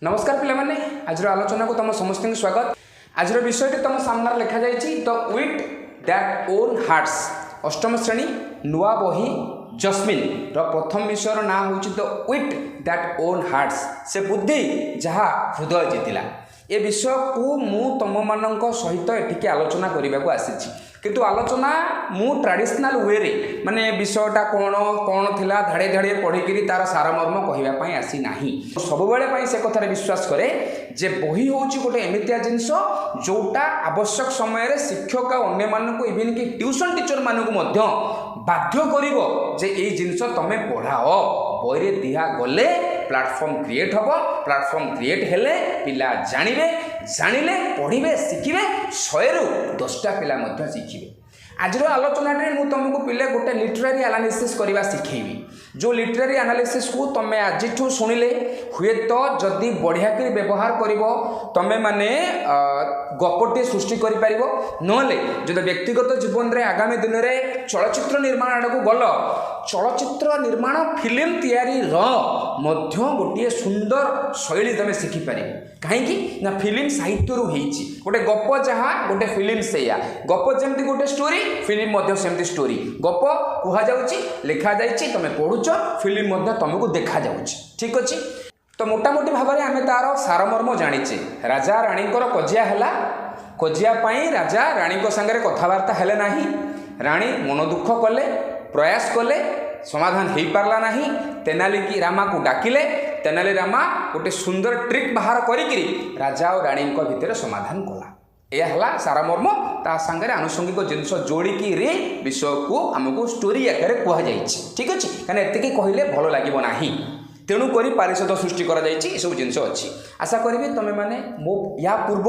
नमस्कार पिलामाने आज आलोचना को तुम समस्त स्वागत। आज विषय तुम सामने लिखा जाइए the wheat that own hearts अष्टम श्रेणी नुआ बही जस्मिन प्रथम विषय ना हूँ the wheat that own hearts से बुद्धि जहाँ हृदय जीतिला। ये विषय को मु तुम मान सहित एटिके आलोचना करने को आसी किंतु आलोचना मु ट्रेडिशनल वे रे माने विषयटा कौन कौन थिला धाड़े धाड़े पढ़ी तार सारमर्म कहवाई आसी ना सब बेले से कथार विश्वास करे जे बही हूँ गोटे एमतिया जिनस जोटा आवश्यक समय शिक्षक अन्य मानक इवन कि ट्यूशन टीचर मानक बाध्य करिवो जे ए जिनस तमे पढ़ाओ बही दिहा गले प्लाटफॉर्म क्रिएट हम प्लाटफॉर्म क्रिएट हेले पिला जानिबे जानिले पढ़िबे शिखिबे 100 रु 10टा पिला मध्य शिखिबे। आज आलोचना मु तुमको पिले गोटे लिटरेरी एनालिसिस करवा शिखेबी जो लिटरेरी एनालिसिस को तुम आज शुणिले हुए तो जदि बढ़िया कर व्यवहार कर तुम माने गपटे सृष्टि कर नले जो व्यक्तिगत जीवन में आगामी दिन में चलचित्र निर्माण आड़ को गल चलचित्र निर्माण फिल्म तैयारी गोटे सुंदर शैली तुम शिखिपार कहीं फिल्म साहित्य गोटे गप जहाँ गोटे फिल्म से गप जमी गोटे स्टोरी फिल्म सेमती स्टोरी गप कहुच्छी लिखा जाइए तुम पढ़ुच फिल्म तुमको देखा जाऊँगी ठीक अच्छे। तो मोटामोटी भाव में आम तार सारमर्म जाचे राजा राणी कजिया है कजियापाई राजा राणी सागर कथबार्ता हेले ना राणी मन दुख कले प्रयास कले समाधान हो पारला नहीं तेनाली की रामा को डाकिले तेनाली रामा गोटे सुंदर ट्रिक बाहर करी राजा और राणी भितर समाधान कला यह सारमर्म ता सांगे आनुषंगिक जिनस जोड़िकी विषय को आमको स्टोरी आकार कहुई ठीक अच्छे कहीं एति कहले भल लगे तेणुक पारिषद सृष्टि कर सब जिनस अच्छी आशा करी तुम मैंने मो या पूर्व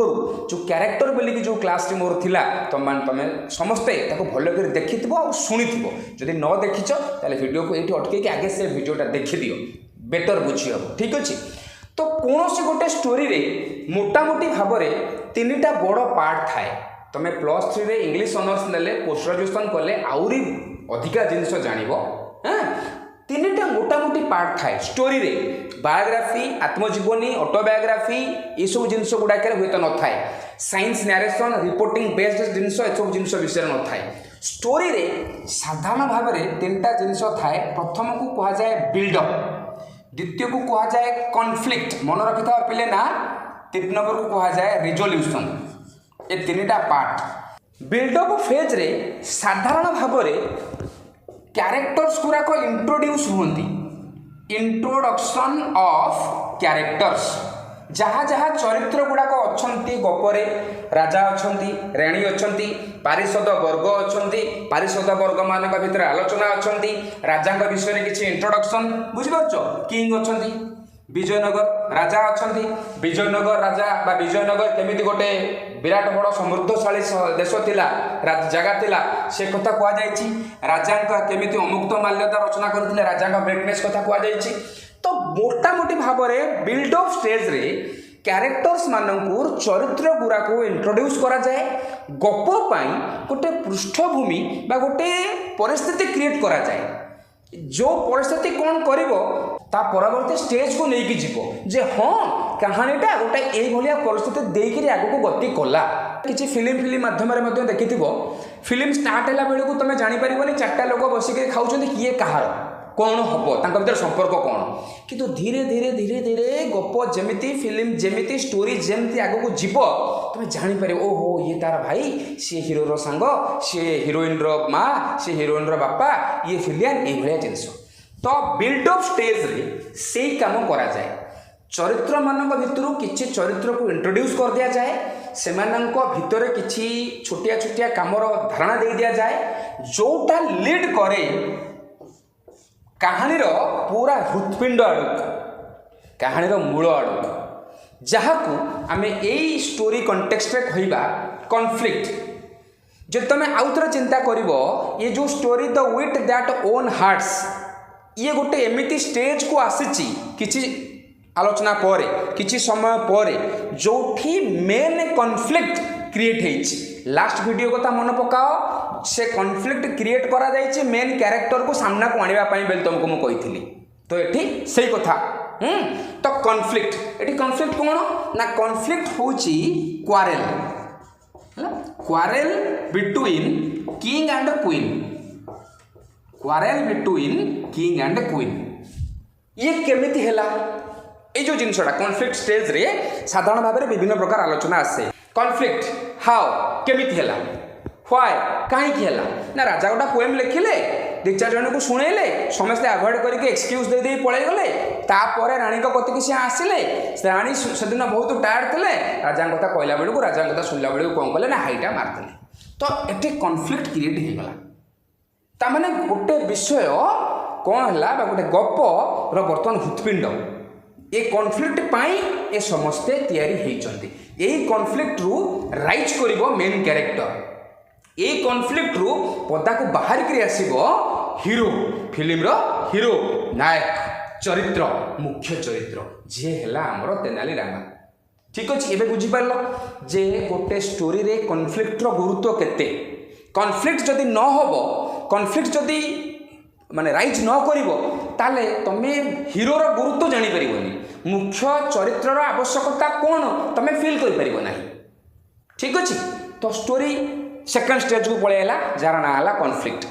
जो क्यारेक्टर बोलिकी जो क्लास मोर थिला तुम समस्ते भल कर देखि और शुणी जदि न देखिच ताले वीडियो को ये अटके आगे से वीडियोटा देखी दियो बेटर बुझी हम ठीक अच्छे। तो कौन सी गोटे स्टोरी रे मोटामोटी भाव में 3टा बड़ पार्ट थाए तुम +3 रे इंग्लिश ऑनर्स नेले पोस्ट ग्रेजुएशन कले आउरी अधिका जिनस जानिबो 3टा मोटामोटी पार्ट थाए स्टोरी रे बायोग्राफी आत्मजीवनी ऑटोबायोग्राफी ये सब जिनस गुड़ाक हुए तो न थाए साइंस नरेशन रिपोर्टिंग बेस्ड जिनस ये सब जिनस विषय न थाए स्टोरी रे साधारण भाव में 3टा जिनस थाए प्रथम को कहा जाए बिल्डअप द्वितीय को कहा जाए कॉन्फ्लिक्ट मन रखि था पिले ना 3 नंबर को कहा जाए रिजोल्यूशन ये 3टा पार्ट बिल्डअप फेज रे साधारण भाव में कैरेक्टर्स गुराक इंट्रोड्यूस होती इंट्रोडक्शन ऑफ कैरेक्टर्स जहाँ जहाँ चरित्र गुड़ाक अच्छा गपरे राजा अच्छा राणी अच्छा पारिषद वर्ग अच्छा पारिषद वर्ग मान भर आलोचना अच्छा राजा विषय किसी इंट्रोडक्शन बुझीपार किंग अच्छा विजयनगर राजा अच्छा विजयनगर राजा बा विजयनगर केमिति गोटे विराट बड़ समृद्धशाली देश थिला जगह थिला से कथा कहुई राजा केमिति अमुक्त माल्यता रचना करथिले राजा ग्रेटनेस कथा कहुई। तो मोटामोटी भाव में बिल्ड अप स्टेज रे कैरेक्टर्स मानक चरित्र गुराक इंट्रोड्यूस करा जाए गप पाई गोटे पृष्ठभूमि बा गोटे परिस्थिति क्रिएट करा जाए जो परिस्थिति कौन करिवो ता परवर्ती स्टेज को लेकिन जीवो जे हाँ कहानीटा गोटे ये परिस्थिति देकर आग को गति कला किसी फिल्म माध्यम देखि फिल्म स्टार्ट है बेलू तुम जापर 4टा लोक बसिक खाऊँ किए कहार कौन हम भर संपर्क कौन किंतु धीरे धीरे धीरे धीरे गप जमी फिल्म जमी स्टोरी जमी आग को जीव तुम जापर ओहो ये तार भाई सी हिरोर सांग सी हिरोइन माँ सी हिरोइन बापा ये फिलियान ये जिनस। तो बिल्डअप स्टेज रे से काम करा जाए चरित्र मान भितर किसी चरित्र को इंट्रोड्यूस कर दिया जाए से भितर किसी छोटिया छोटिया कामर धारणा दे दिया जाए जोटा लीड करे कहानीर पूरा हृत्पिंड आड़क कहानीर मूल आड़क जहाँ को आम यही स्टोरी कंटेक्स्ट रे कहवा कॉन्फ्लिक्ट जो तुम आउ थे चिंता कर ये जो story the wheat that own hearts ये गोटे एमिति स्टेज को आसी किसी आलोचना पर किसी समय पर जो मेन कॉन्फ्लिक्ट क्रिएट होती लास्ट वीडियो कथा मन पकाओ से कॉन्फ्लिक्ट क्रिएट करा जाइए मेन कैरेक्टर को सामना को आने बेल तुमको मुझे कही तो ये से कथा तो कॉन्फ्लिक्ट एटी कॉन्फ्लिक्ट कौन ना कॉन्फ्लिक्ट होची quarrel quarrel between king and queen quarrel between king and queen ये केमिति हेला ये जो जिनसटा कॉन्फ्लिक्ट स्टेज रे साधारण भाव में विभिन्न प्रकार आलोचना आसे कॉन्फ्लिक्ट हाउ केमिति हेला व्हाई कहीं हेला ना राजा गोटा पोएम लिखिले दु चार जन को शुणेले समस्ते आभोड करके एक्सक्यूज दे दे पळै गले तापर रानी को कति से आसिले रानी सेदिन बहुत टायर्ड थिले राजा कथा कहला बेलू राजा कथा सुनला बेलू कौन कले ना हाईटा मारते तो एटे कॉन्फ्लिक्ट क्रिएट हो गला ता माने गोटे विषय कौन है गोटे गप बर्तमान हृत्पिंड ये कॉन्फ्लिक्ट पाई ये समस्ते तैयारी होइचंती यही कॉन्फ्लिक्ट रु राइज करिवो मेन कैरेक्टर ये कॉन्फ्लिक्ट रु पदा को बाहर करी आसीबो हीरो फिल्म रो हीरो नायक चरित्र मुख्य चरित्र जे हैला हमरो तेनाली रामा ठीक अछि एबे बुझी पारलो जे गोटे स्टोरी रे कॉन्फ्लिक्ट रो गुरुत्व केते कॉन्फ्लिक्ट जदि न होबो कॉन्फ्लिक्ट जदि माने राइज न करिवो ताले तमे हीरो रो गुरुत्व जानि परिबोनी मुख्य चरित्र रो आवश्यकता कोन तमे फील करि परिबो नाही ठीक अछि तो स्टोरी सेकंड स्टेज को पळेला जार ना हला कॉन्फ्लिक्ट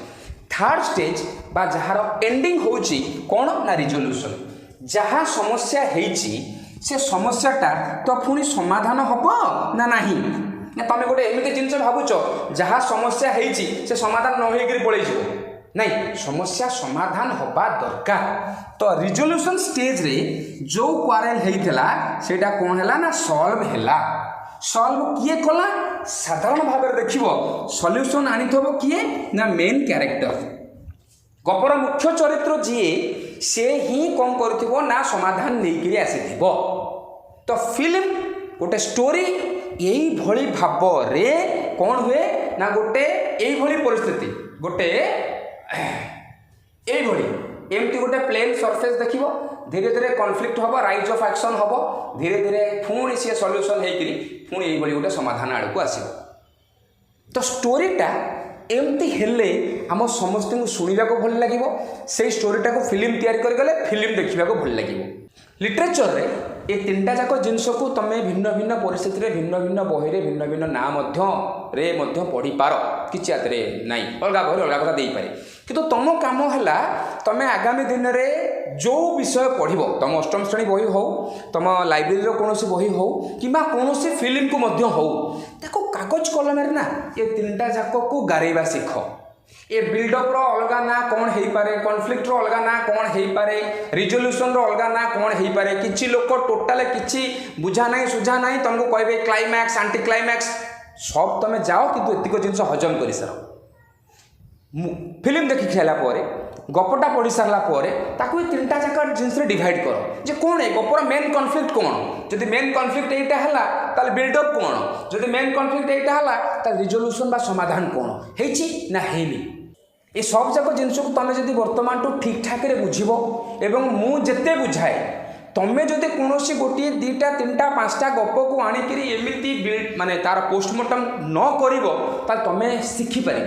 थर्ड स्टेज बा जहार एंडिंग होची कोन ना रिजोल्यूशन जहा समस्या हेची से समस्याटा तो पुणी समाधान हबो ना नाही ना तमे गोटे एमिते जिंस भाबुचो जहा समस्या हेची से समाधान न होई करी पळै जिवो नहीं समस्या समाधान हबा दरकार तो रिजोल्यूशन स्टेज रे जो क्वारेल हेइथला सेटा कोन हैला ना सॉल्व हैला सॉल्व किए कला साधारण भाव में देखिबो सॉल्यूशन आनी थबो किए ना मेन कैरेक्टर गपर मुख्य चरित्र जी से ही कौन करथिबो ना समाधान नहीं करी आसीथिबो तो फिल्म गोटे स्टोरी यही भली भाव रे कौन हुए ना गोटे यही भली परिस्थिति गोटे यही भली एमती गोटे प्लेन सरफेस देखिबो धीरे धीरे कॉन्फ्लिक्ट हम राइज ऑफ एक्शन हम धीरे धीरे पुणी सी सॉल्यूशन होकरी पुणी यही गोटे समाधान आड़ को आसो तो स्टोरीटा एमती हेले आम समस्त शुणा को भल लगे से स्टोरीटा को फिल्म तैयारी करगले फिल्म देखा भल लगे लिटरेचर रे ये तीन टा जाक जिनस को तुम भिन्न भिन्न परिस्थिति भिन्न भिन्न बही भिन्न भिन्न ना पढ़ी पार कि ना अलग बही अलग कथा दे पारे कि तुम कम है तुम आगामी दिन में जो विषय पढ़ तुम अष्टम श्रेणी बही हो तुम लाइब्रेरी कौन बही हो कि कौन फिल्म को हो कागज कलम ना ये तीन टा जाक को गारेबा शिख ये बिल्डअप रो अलग ना कौन हो पारे कॉन्फ्लिक्ट रो अलग ना कौन हो पारे रिजोल्यूशन रो अलग ना कौन हो पारे किछि लोक टोटाल किछि बुझा नहीं सुझा नहीं तुमको कहबे क्लाइमैक्स एंटी क्लाइमैक्स सब तुम जाओ किंतु एतिक जिनस हजम कर सार फिल्म देखि खेला गपटा पढ़ी सारा ताकू तीन टा जाक जिनस डिवाइड कर जे कौन है गपर मेन कॉन्फ्लिक्ट कौन जदि मेन कॉन्फ्लिक्ट एटा हला ताल बिल्डअप कौन जदि मेन कॉन्फ्लिक्ट एटा हला ताल रिजोल्यूशन बा समाधान कौन हेछि ना हेनी ये सब जाक जिनस को तुम जदि वर्तमान टू ठीक ठाक रे बुझिबो एवं मु जेते बुझाए तमें जदि कौन गोटे दुईटा तीन टा पांचटा गप को आणिकी एमती माने तार पोस्टमार्टम न कर तुम शिखिपार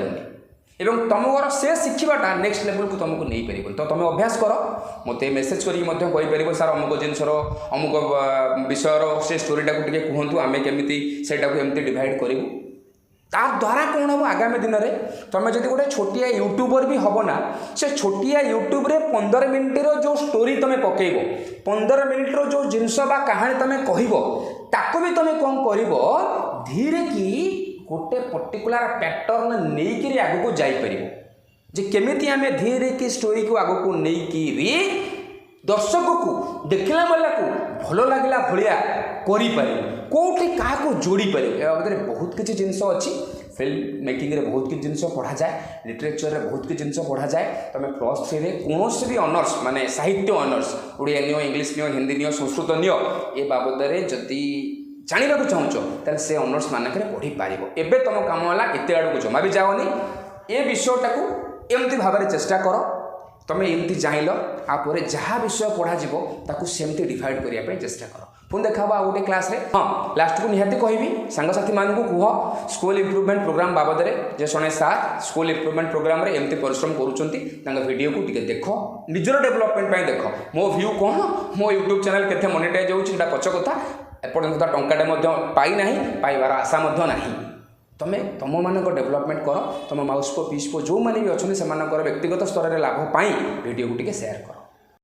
एवं तुमर से शिखाटा नेक्स्ट लेवल को तुमको नहीं पार तो तुम अभ्यास कर मत मेसेज कर सार अमुक जिनसर अमुक विषयर से स्टोरीटा को टे कहतु आम केमी से डिवाइड करूँ ता द्वारा कौन हम आगामी दिन में तुम जब गोटे छोटिया यूट्यूबर भी हम ना से छोटिया यूट्यूब रे 15 मिनिट जो स्टोरी तुम पकेब 15 मिनिट जो जिनस बा कहानी तुम कह भी तुम कौन कर धीरे कि गोटे पर्टिकुलर पैटर्न नहीं करी आग को जापर जे केमिति आम धीरे कि स्टोरी को आग को नहीं दर्शक को देखला वाला को भल लगला भाया करें कौटे क्या जोड़ी पारे बहुत किसी जिनस अच्छी फिल्म मेकिंग रे बहुत किसी जिनस पढ़ा जाए लिटरेचर रे बहुत किसी जिनस पढ़ा जाए तुम प्लस 3 रे कौन भी ऑनर्स माने साहित्य honours Odia neo English neo Hindi neo Sanskrit neo ये बाबद में जदि जानवा चाहूँ से ऑनर्स मानक पढ़ी पार एवं तुम कम है एत आड़ को जमा भी जाओनी ये विषयटा को एमती भाव में चेष्टा कर तुम एमती जान आप जहाँ विषय पढ़ा सेमती डिवाइड करने चेष्टा कर पुणी देखा आ गोटे क्लास रे। हाँ लास्ट को निहाती कहबी सांगसाथी मानू कह स्कूल इम्प्रुवमेंट प्रोग्राम बाबद जे शणे सार स्कूल इम्प्रुवमेंट प्रोग्राम रे एमती परिश्रम करुँच वीडियो को टिके देख निजर डेभलपमेंट देख मो व्यू कौन मो यूट्यूब चैनल केते मोनेटाइज होउछि पछ कथा एपर्यंत टंकाटे पाई पाइबार आशा ना तमें तुम मान डेभलपमेंट कर तुम माउस पो पीस पो जो मैंने भी अच्छे से व्यक्तिगत स्तर में लाभ पाई वीडियो को टिके शेयर कर।